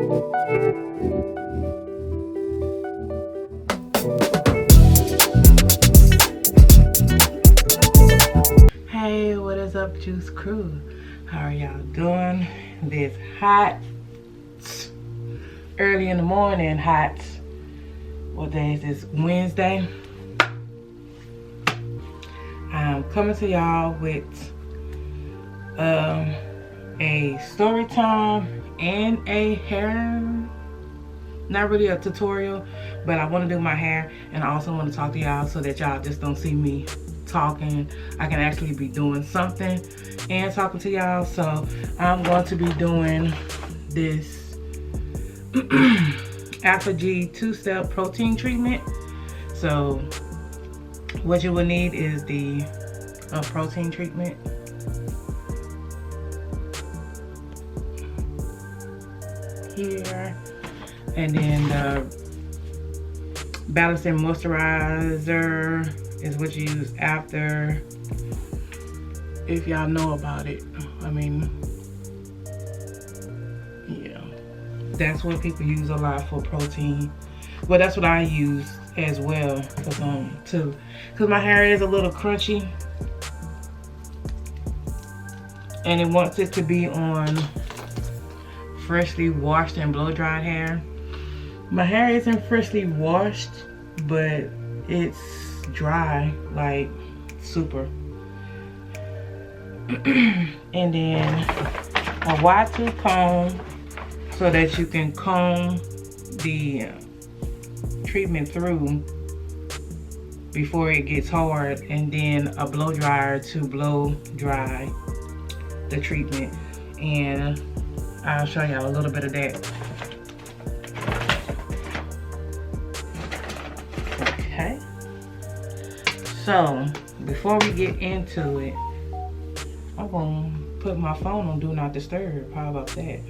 Hey, what is up, Juice Crew? How are y'all doing? This hot, early in the morning, hot. What day is this? Wednesday. I'm coming to y'all with a story time and a hair, not really a tutorial, but I want to do my hair, and I also want to talk to y'all so that y'all just don't see me talking. I can actually be doing something and talking to y'all. So I'm going to be doing this Alpha G 2-step protein treatment. So what you will need is the protein treatment, here, and then the balancing moisturizer is what you use after, if y'all know about it. I mean, yeah, that's what people use a lot for protein. Well, that's what I use as well, because my hair is a little crunchy and it wants it to be on freshly washed and blow dried hair. My hair isn't freshly washed, but it's dry, like super. And then a wide tooth comb so that you can comb the treatment through before it gets hard, and then a blow dryer to blow dry the treatment. And I'll show y'all a little bit of that. Okay, so before we get into it, I'm gonna put my phone on do not disturb. How about that?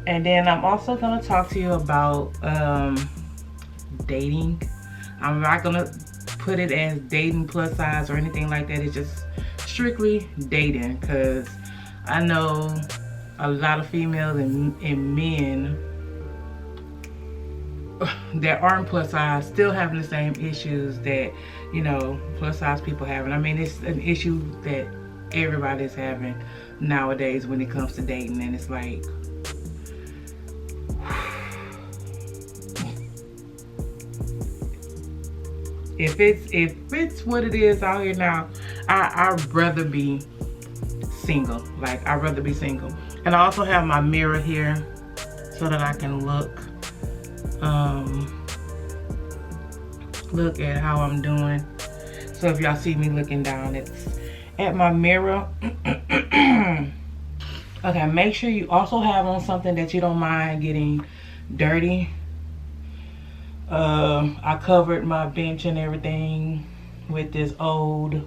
And then I'm also gonna talk to you about dating. I'm not gonna put it as dating plus size or anything like that. It's just strictly dating, because I know a lot of females and men that aren't plus size still having the same issues that, you know, plus size people have. And I mean, it's an issue that everybody's having nowadays when it comes to dating. And it's like, if it's what it is out here now, I'd rather be single. Like, I'd rather be single. And I also have my mirror here so that I can look at how I'm doing. So if y'all see me looking down, it's at my mirror. Okay, make sure you also have on something that you don't mind getting dirty. I covered my bench and everything with this old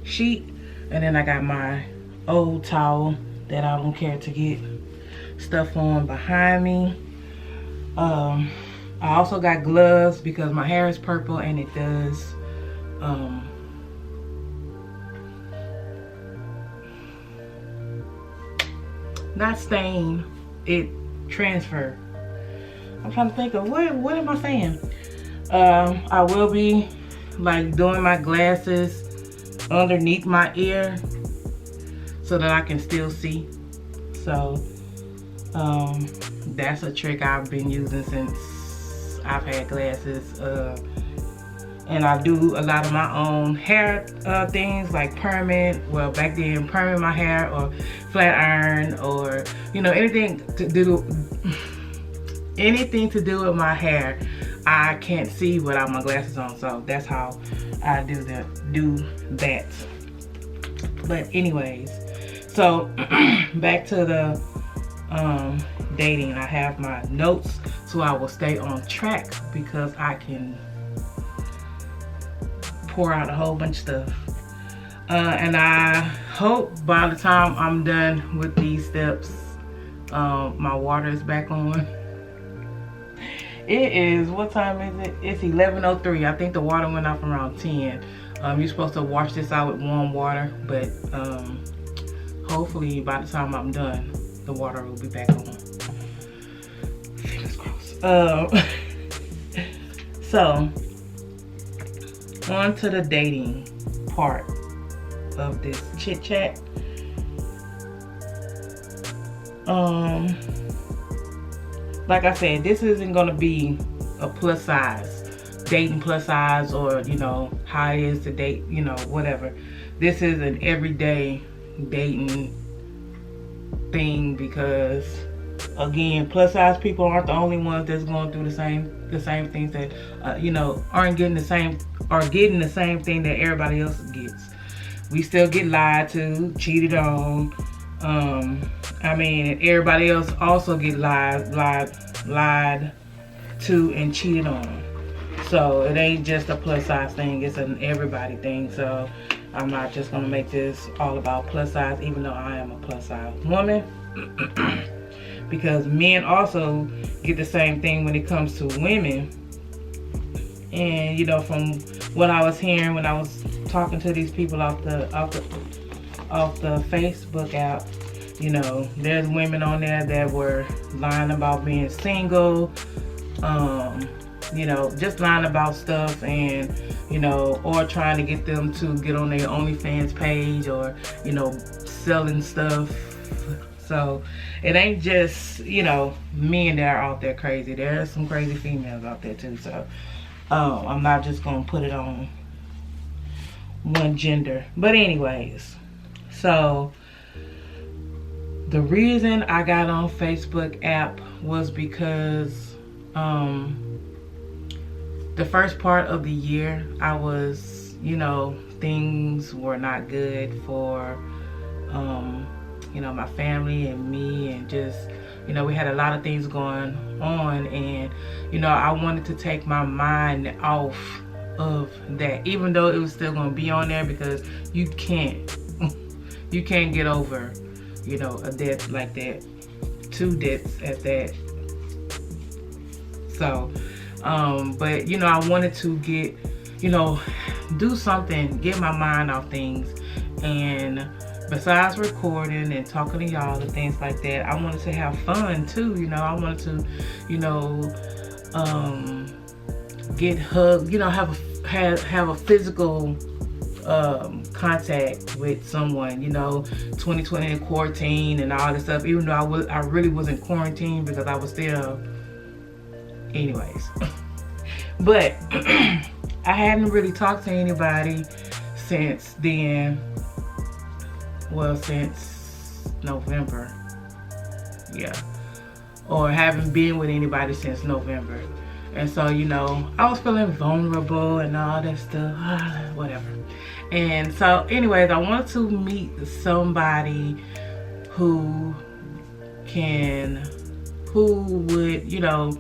sheet, and then I got my old towel that I don't care to get stuff on behind me. I also got gloves because my hair is purple and it does not stain, it transfer. I'm trying to think of what am I saying? I will be like doing my glasses underneath my ear so that I can still see. So that's a trick I've been using since I've had glasses. And I do a lot of my own hair things, like perming. Well, back then, perming my hair, or flat iron, or, you know, anything to do with my hair. I can't see without my glasses on, so that's how I do that. But anyways, so back to the dating. I have my notes so I will stay on track, because I can pour out a whole bunch of stuff. And I hope by the time I'm done with these steps, my water is back on. It is, what time is it? It's 11:03. I think the water went off around 10. You're supposed to wash this out with warm water, but hopefully by the time I'm done, the water will be back on. Fingers crossed. So, on to the dating part of this chit chat. Like I said, this isn't gonna be a plus size dating, plus size, or you know how it is to date, you know, whatever. This is an everyday dating thing, because again, plus size people aren't the only ones that's going through the same things that you know, aren't getting the same, or getting the same thing that everybody else gets. We still get lied to, cheated on. I mean, everybody else also get lied to and cheated on. So it ain't just a plus size thing, it's an everybody thing. So I'm not just gonna make this all about plus size, even though I am a plus size woman. Because men also get the same thing when it comes to women. And you know, from what I was hearing when I was talking to these people off the Facebook app, you know, there's women on there that were lying about being single, you know, just lying about stuff, and you know, or trying to get them to get on their OnlyFans page, or you know, selling stuff. So it ain't just, you know, men that are out there crazy. There are some crazy females out there too. So I'm not just gonna put it on one gender. But anyways, so the reason I got on Facebook app was because the first part of the year I was, you know, things were not good for you know, my family and me, and just, you know, we had a lot of things going on, and you know, I wanted to take my mind off of that, even though it was still going to be on there, because you can't get over, you know, a death like that, 2 deaths at that. So but you know, I wanted to get, you know, do something, get my mind off things. And besides recording and talking to y'all and things like that, I wanted to have fun too. You know, I wanted to, you know, get hugged, you know, have a physical contact with someone, you know, 2020 and quarantine and all this stuff, even though I really wasn't quarantined, because I was still, anyways. But I hadn't really talked to anybody since then. Well, since November. Yeah. Or haven't been with anybody since November. And so, you know, I was feeling vulnerable and all that stuff. Whatever. And so, anyways, I wanted to meet somebody who would, you know,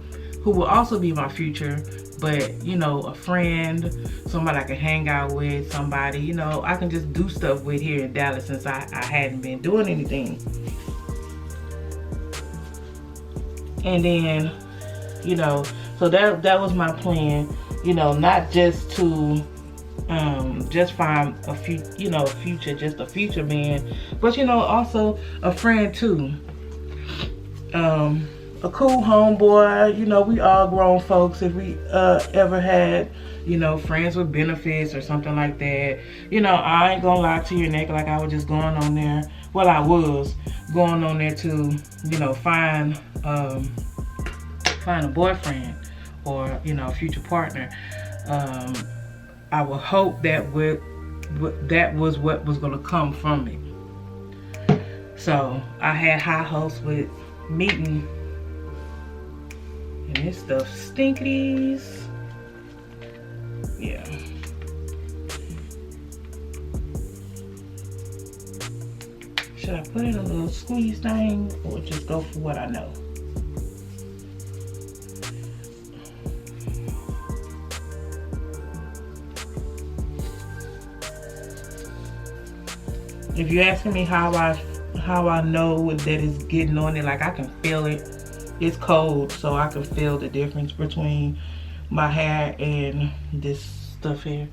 who will also be my future, but, you know, a friend, somebody I can hang out with, somebody, you know, I can just do stuff with here in Dallas, since I hadn't been doing anything. And then, you know, so that was my plan, you know, not just to just find a future man, but, you know, also a friend too. A cool homeboy, you know, we all grown folks. If we ever had, you know, friends with benefits or something like that, you know, I ain't gonna lie to your neck, like I was just going on there. Well, I was going on there to, you know, find a boyfriend or, you know, a future partner. I would hope that that was what was gonna come from it. So I had high hopes with meeting. And this stuff stinkies. Yeah. Should I put in a little squeeze thing, or just go for what I know? If you're asking me how I know that it's getting on it, like I can feel it. It's cold, so I can feel the difference between my hair and this stuff here.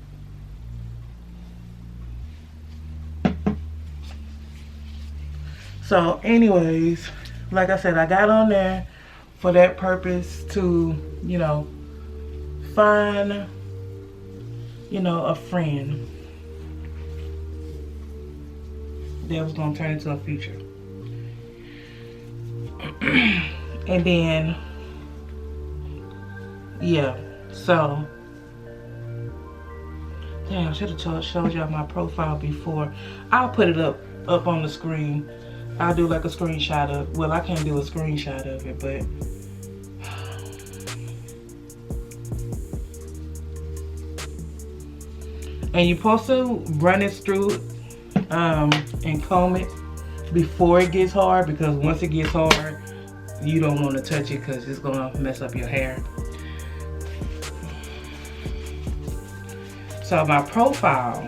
So anyways, like I said, I got on there for that purpose to, you know, find, you know, a friend that was gonna turn into a future. And then, yeah, so, dang, I should have showed y'all my profile before. I'll put it up on the screen. I'll do like a screenshot of, well, I can't do a screenshot of it, but and you're supposed to run it through and comb it before it gets hard, because once it gets hard, you don't want to touch it because it's gonna mess up your hair. So my profile,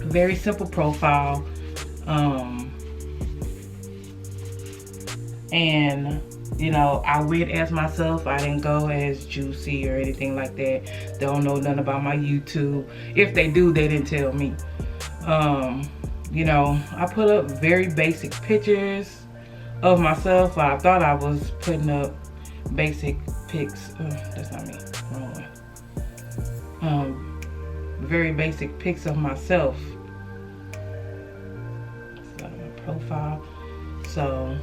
very simple profile, and you know, I went as myself. I didn't go as Juicy or anything like that. They don't know nothing about my YouTube. If they do, they didn't tell me. You know, I put up very basic pictures of myself. I thought I was putting up basic pics. That's not me. Wrong one. Very basic pics of myself. That's not my profile. So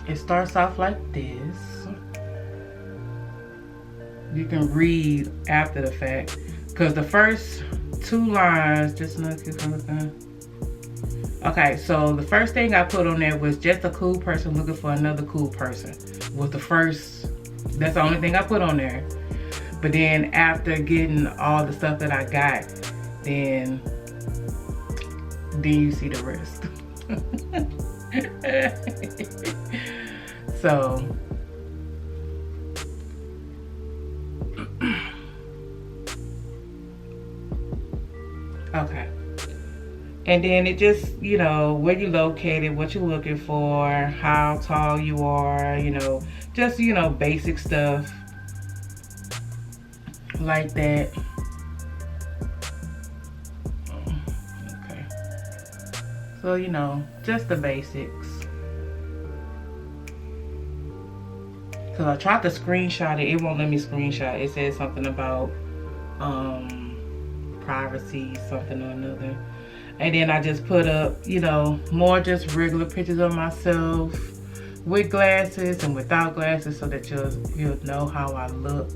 it starts off like this. You can read after the fact, because the first 2 lines, just looking. Okay, so the first thing I put on there was just a cool person looking for another cool person. Was the first, that's the only thing I put on there. But then after getting all the stuff that I got, then you see the rest. So okay, and then it just, you know, where you located, what you're looking for, how tall you are, you know, just, you know, basic stuff like that. Okay, so, you know, just the basics. Because I tried to screenshot it, it won't let me screenshot. It says something about privacy, something or another. And then I just put up, you know, more just regular pictures of myself with glasses and without glasses, so that you'll know how I look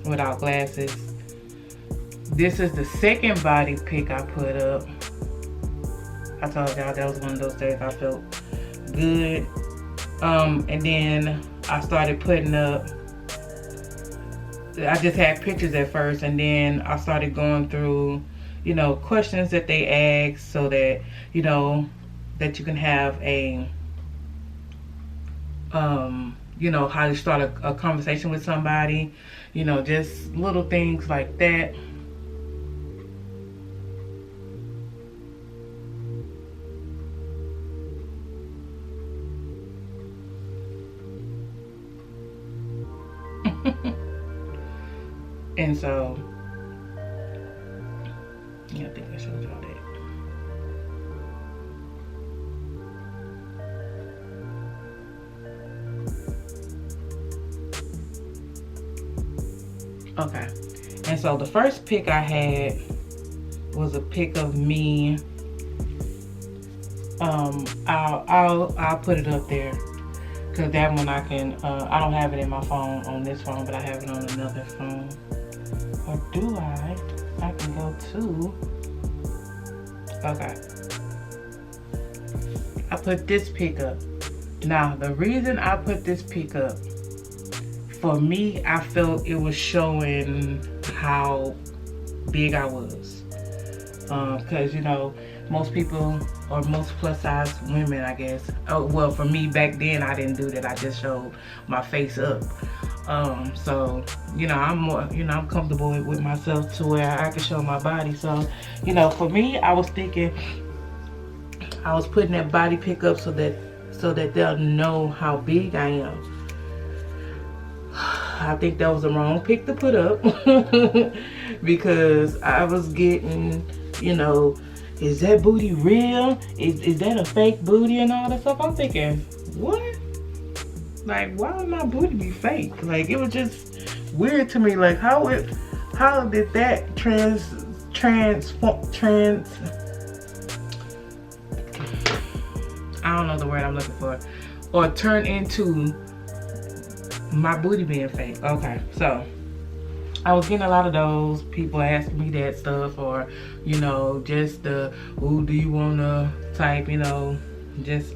without glasses. This is the second body pic I put up. I told y'all that was one of those days I felt good. And then I started putting up, I just had pictures at first, and then I started going through, you know, questions that they ask, so that, you know, that you can have a, you know, how to start a conversation with somebody, you know, just little things like that. And so, yeah, I think I showed y'all that. Okay, and so the first pic I had was a pic of me. I'll put it up there, because that one I can, I don't have it in my phone, on this phone, but I have it on another phone. Or do I? I can go to, okay. I put this pic up. Now, the reason I put this pic up, for me, I felt it was showing how big I was. Because, you know, most people, or most plus size women, I guess. Oh, well, for me back then, I didn't do that. I just showed my face up. So, you know, I'm more, you know, I'm comfortable with myself to where I can show my body. So, you know, for me, I was thinking, I was putting that body pic up so that they'll know how big I am. I think that was the wrong pic to put up because I was getting, you know, is that booty real? Is that a fake booty and all that stuff? I'm thinking, what? Like, why would my booty be fake? Like, it was just weird to me. Like, how did that I don't know the word I'm looking for, or turn into my booty being fake. Okay, so I was getting a lot of those people asking me that stuff, or you know, just the "ooh, do you wanna" type, you know, just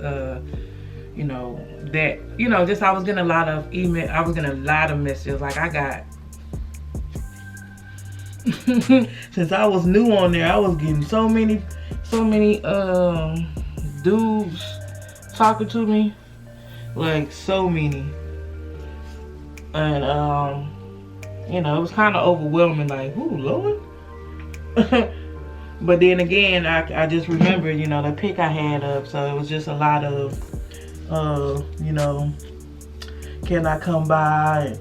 you know, that, you know, just I was getting a lot of email. I was getting a lot of messages. Like, I got since I was new on there, I was getting so many dudes talking to me, like so many, and you know, it was kind of overwhelming. Like, ooh, Lord. But then again, I just remembered, you know, the pic I had up, so it was just a lot of you know, can I come by,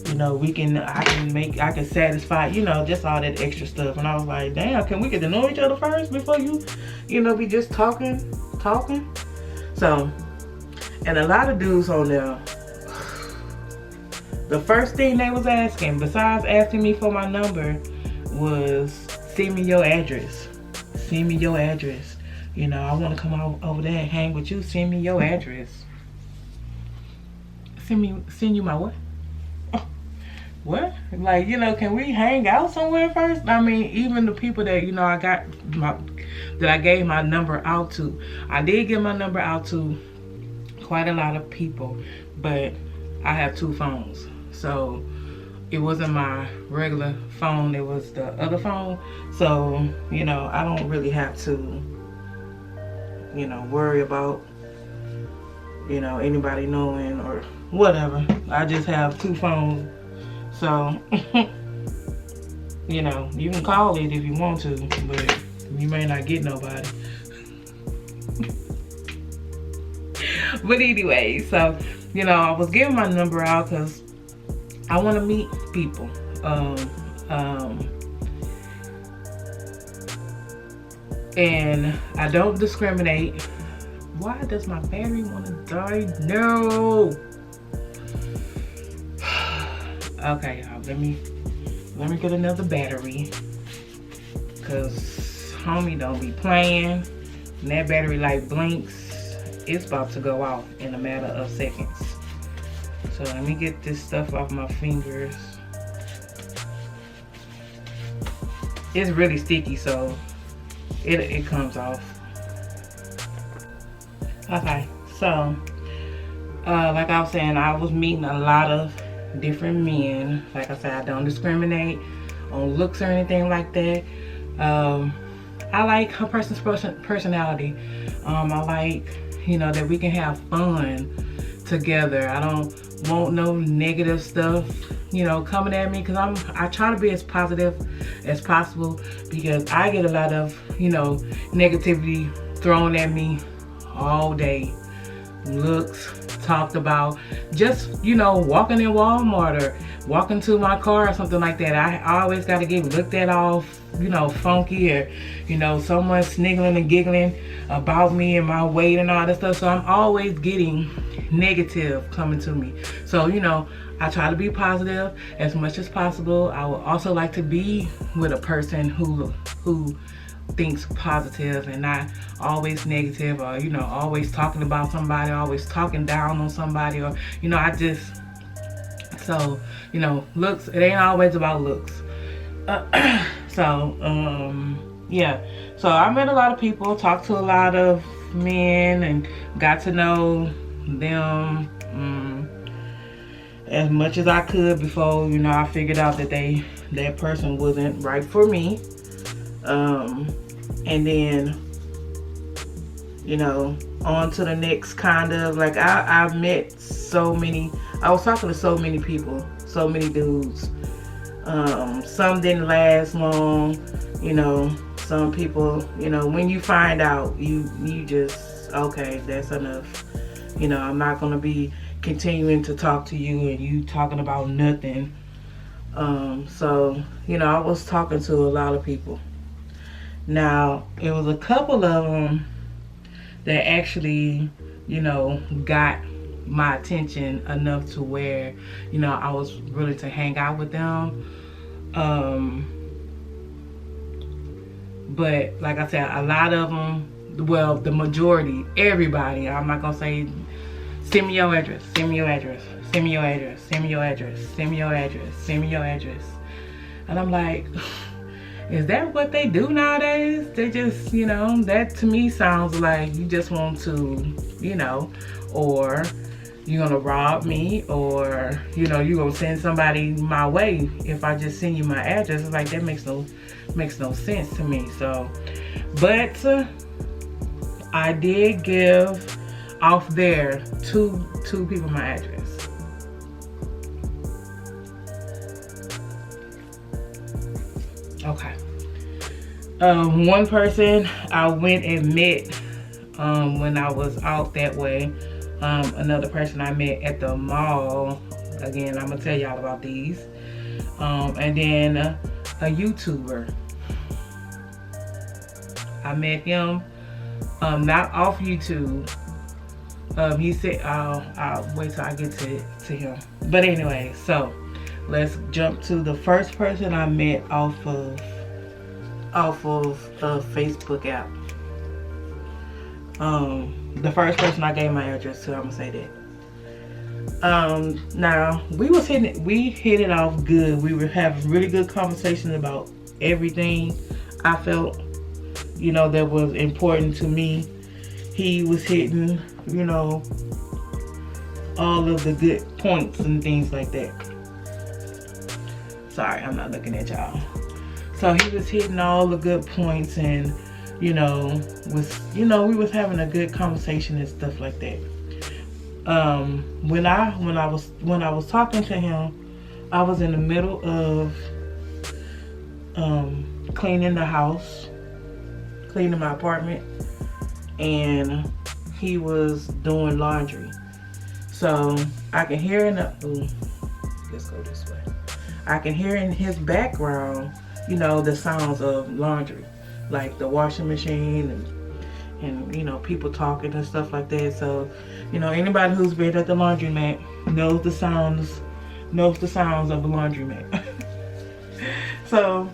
and you know, I can satisfy, you know, just all that extra stuff. And I was like, damn, can we get to know each other first before you know, be just talking? So, and a lot of dudes on there, the first thing they was asking, besides asking me for my number, was send me your address. Send me your address. You know, I want to come over there and hang with you. Send me your address. Send you my what? What? Like, you know, can we hang out somewhere first? I mean, even the people that, you know, that I gave my number out to. I did give my number out to quite a lot of people, but I have 2 phones. So it wasn't my regular phone, it was the other phone. So, you know, I don't really have to, you know, worry about, you know, anybody knowing or whatever. I just have 2 phones. So, you know, you can call it if you want to, but you may not get nobody. But anyway, so, you know, I was giving my number out because I want to meet people. And I don't discriminate. Why does my battery want to die? No. Okay, y'all, let me get another battery, cause homie don't be playing. And that battery light blinks, it's about to go off in a matter of seconds. So let me get this stuff off my fingers. It's really sticky, so it comes off. Okay, so like I was saying, I was meeting a lot of different men. Like I said, I don't discriminate on looks or anything like that. I like her person's personality. I like, you know, that we can have fun together. I don't want no negative stuff, you know, coming at me, because I try to be as positive as possible, because I get a lot of, you know, negativity thrown at me all day. Looks talked about, just, you know, walking in Walmart or walking to my car or something like that. I always got to get looked at all, you know, funky, or, you know, someone sniggling and giggling about me and my weight and all that stuff. So I'm always getting negative coming to me. So, you know, I try to be positive as much as possible. I would also like to be with a person who thinks positive and not always negative, or, you know, always talking about somebody, always talking down on somebody, or, you know, so, you know, looks, it ain't always about looks. Yeah, so I met a lot of people, talked to a lot of men, and got to know them as much as I could before, you know, I figured out that that person wasn't right for me. And then, you know, on to the next kind of, like, I've met I was talking to so many people, so many dudes. Some didn't last long, you know, some people, you know, when you find out, you just, okay, that's enough. You know, I'm not going to be continuing to talk to you and you talking about nothing. So, you know, I was talking to a lot of people. Now, it was a couple of them that actually, got my attention enough to where, I was really to hang out with them. But like I said, a lot of them, well, the majority, everybody, I'm not gonna say, send me your address, send me your address, send me your address, send me your address, send me your address, send me your address. And I'm like, is that what they do nowadays? They just, that to me sounds like you just want to, or you're gonna rob me, or, you're gonna send somebody my way if I just send you my address. It's like, that makes no sense to me. So, but I did give off there two people my address. Okay. One person I went and met when I was out that way. Another person I met at the mall. Again, I'm gonna tell y'all about these. And then a YouTuber. I met him not off YouTube. He said, I'll wait till I get to him. But anyway, so let's jump to the first person I met off of the Facebook app. The first person I gave my address to, I'm gonna say that. Now we hit it off good. We were having really good conversations about everything I felt, that was important to me. He was hitting, all of the good points and things like that. Sorry, I'm not looking at y'all. So he was hitting all the good points, and we was having a good conversation and stuff like that. When I was talking to him, I was in the middle of cleaning the house, cleaning my apartment, and he was doing laundry. So I can hear let's go this way. I can hear in his background, the sounds of laundry, like the washing machine and people talking and stuff like that. So, anybody who's been at the laundromat knows the sounds of the laundromat. So,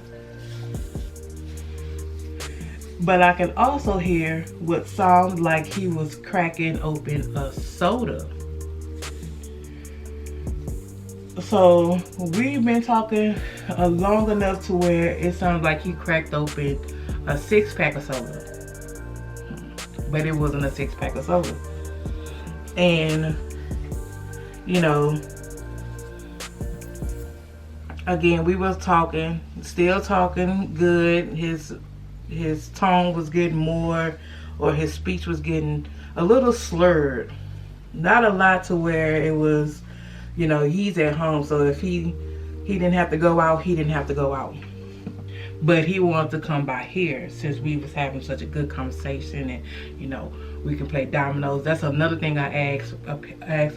but I can also hear what sounds like he was cracking open a soda. So we've been talking long enough to where it sounds like he cracked open a 6-pack of soda, but it wasn't a 6-pack of soda. And again, we was talking, still talking good. His tone was getting more, or his speech was getting a little slurred. Not a lot to where it was, he's at home, so if he didn't have to go out, he didn't have to go out. But he wanted to come by here since we was having such a good conversation, and we can play dominoes. That's another thing I asked a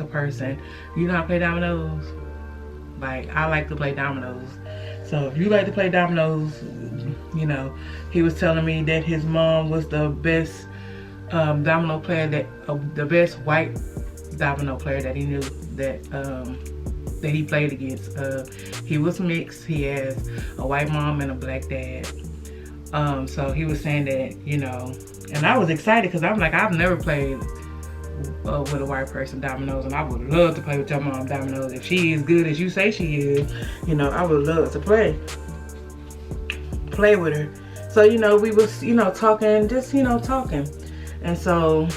person. You know how to play dominoes? Like, I like to play dominoes. So if you like to play dominoes, he was telling me that his mom was the best domino player, the best white domino player that he knew, that he played against. He was mixed. He has a white mom and a black dad. So he was saying that, and I was excited because I'm like, I've never played with a white person dominoes, and I would love to play with your mom dominoes. If she is good as you say she is, I would love to play with her. So we was talking, just talking, and so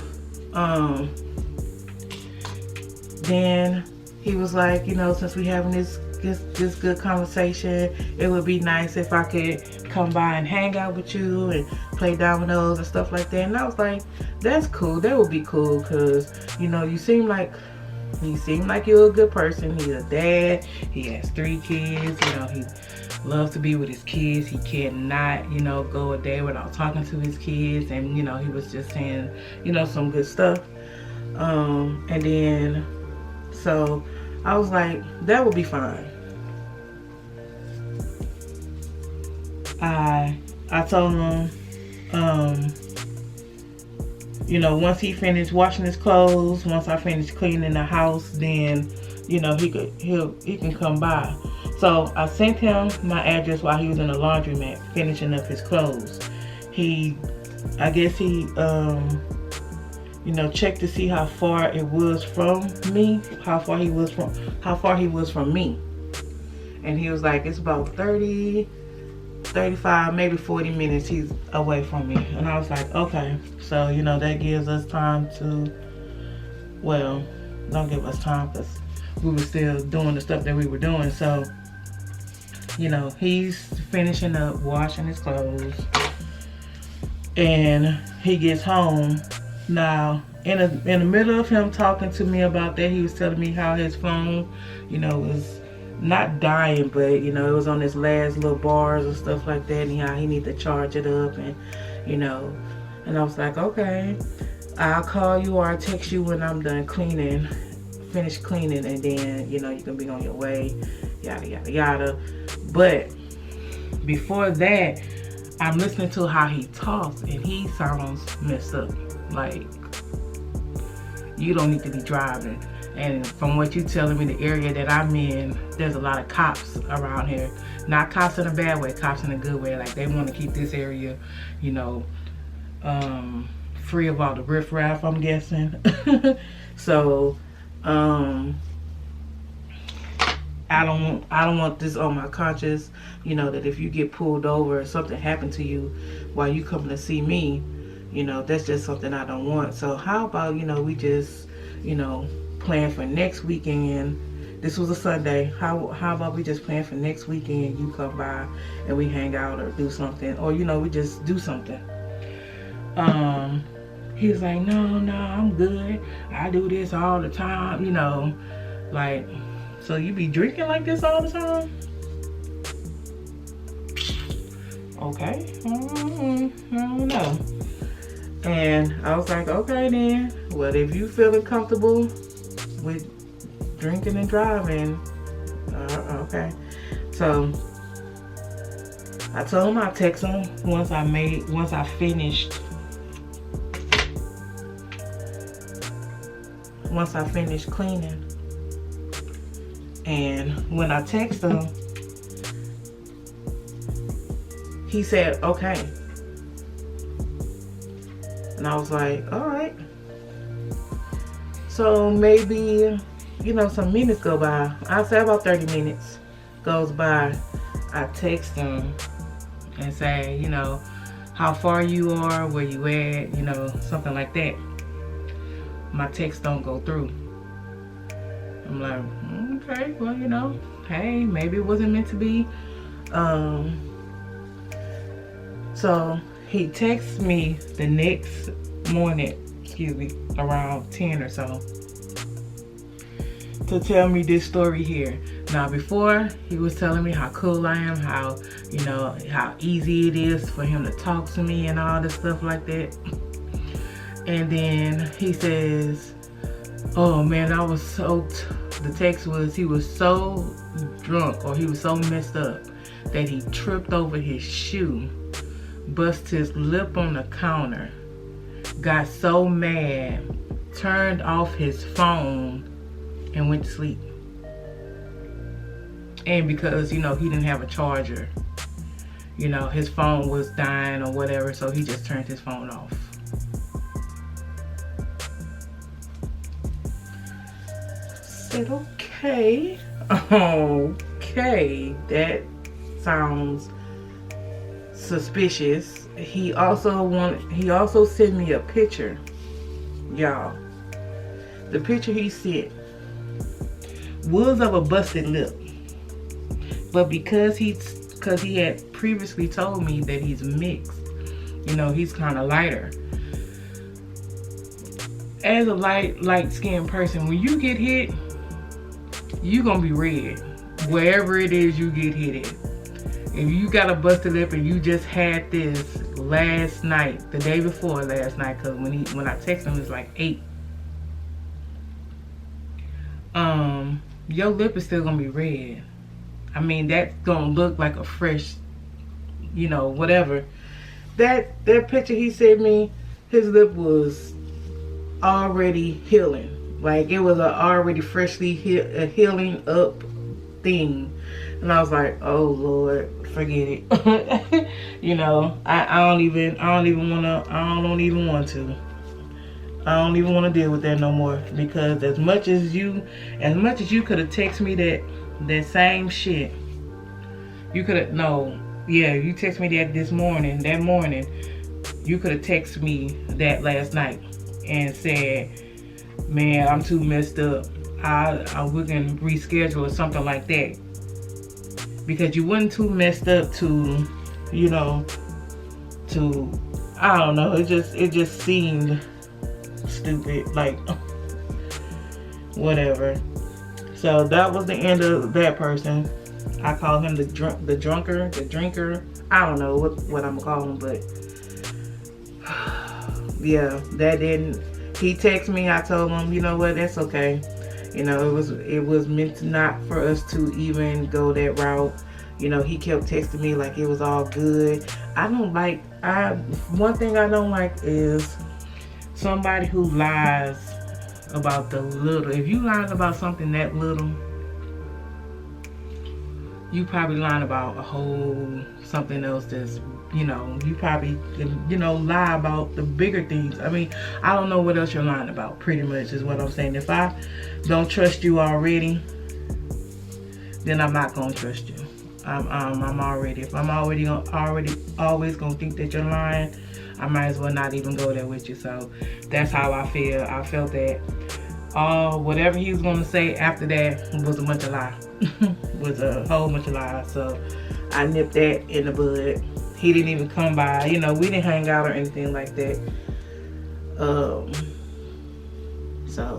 then he was like, since we having this good conversation, it would be nice if I could come by and hang out with you and play dominoes and stuff like that. And I was like, that's cool. That would be cool, because you seem like you're a good person. He's a dad. He has 3 kids. He loves to be with his kids. He cannot go a day without talking to his kids. And he was just saying some good stuff. And then so I was like, that would be fine. I told him, You know, once he finished washing his clothes, once I finished cleaning the house, then, you know, he can come by. So I sent him my address while he was in the laundromat finishing up his clothes. I guess he you know, checked to see how far it was from me, how far he was from me. And he was like, it's about 30, 35, maybe 40 minutes he's away from me. And I was like, okay. So, you know, that gives us time to, well, don't give us time because we were still doing the stuff that we were doing. So, you know, he's finishing up washing his clothes and he gets home. Now, in the middle of him talking to me about that, he was telling me how his phone, you know, was not dying, but, you know, it was on his last little bars and stuff like that, and how he need to charge it up, and, you know, and I was like, okay, I'll call you or I'll text you when I'm done cleaning, finish cleaning, and then, you know, you can be on your way, yada, yada, yada. But before that, I'm listening to how he talks, and he sounds messed up. Like, you don't need to be driving. And from what you're telling me, the area that I'm in, there's a lot of cops around here. Not cops in a bad way, cops in a good way. Like, they want to keep this area, you know, free of all the riffraff, I'm guessing. So, I don't want this on my conscience, you know, that if you get pulled over or something happened to you while you coming to see me, you know, that's just something I don't want. So how about, you know, we just, you know, plan for next weekend. This was a Sunday. How about we just plan for next weekend? You come by and we hang out or do something, or, you know, we just do something. He's like, no, I'm good. I do this all the time, you know, like, so you be drinking like this all the time? Okay, I don't know. And I was like, okay then, well, if you feeling comfortable with drinking and driving, okay. So I told him I'd text him once I finished cleaning. And when I texted him, he said, okay. And I was like, all right. So maybe, you know, some minutes go by. I'll say about 30 minutes goes by. I text him and say, you know, how far you are, where you at, you know, something like that. My text don't go through. I'm like, okay, well, you know, hey, maybe it wasn't meant to be. So he texts me the next morning, around 10 or so, to tell me this story here. Now, before, he was telling me how cool I am, how, you know, how easy it is for him to talk to me and all this stuff like that. And then he says, oh man, I was so, the text was, he was so drunk, or he was so messed up that he tripped over his shoe, bust his lip on the counter, got so mad, turned off his phone, and went to sleep. And because, you know, he didn't have a charger, you know, his phone was dying or whatever, so he just turned his phone off. Said, okay, that sounds suspicious. He also sent me a picture, y'all. The picture he sent was of a busted lip, but because he had previously told me that he's mixed, you know, he's kind of lighter. As a light-skinned person, when you get hit, you gonna be red wherever it is you get hit at. If you got a busted lip and you just had this last night, the day before last night, because when I text him, it's like 8. Your lip is still gonna be red. I mean, that's gonna look like a fresh, you know, whatever. that picture he sent me, his lip was already healing. Like, it was a already freshly healing up thing. And I was like, oh Lord, forget it. You know, I don't even want to. I don't even want to deal with that no more, because as much as you could have texted me that same shit, you could have you texted me that morning, you could have texted me that last night and said, man, I'm too messed up, we can reschedule or something like that, because you wasn't too messed up to, you know, to, I don't know, it just seemed stupid, like, whatever. So that was the end of that person. I call him the drinker. I don't know what I'm gonna call him, but yeah, that didn't. He texted me. I told him, you know what, that's okay. You know, it was meant not for us to even go that route. You know, he kept texting me like it was all good. One thing I don't like is somebody who lies about the little. If you lying about something that little, you probably lying about a whole something else that's, you know, you probably, you know, lie about the bigger things. I mean, I don't know what else you're lying about, pretty much is what I'm saying. If I don't trust you already, then I'm not gonna trust you. If I'm already always gonna think that you're lying, I might as well not even go there with you. So that's how I feel. I felt that whatever he was gonna say after that was a bunch of lies. Was a whole bunch of lies. So I nipped that in the bud. He didn't even come by. You know, we didn't hang out or anything like that.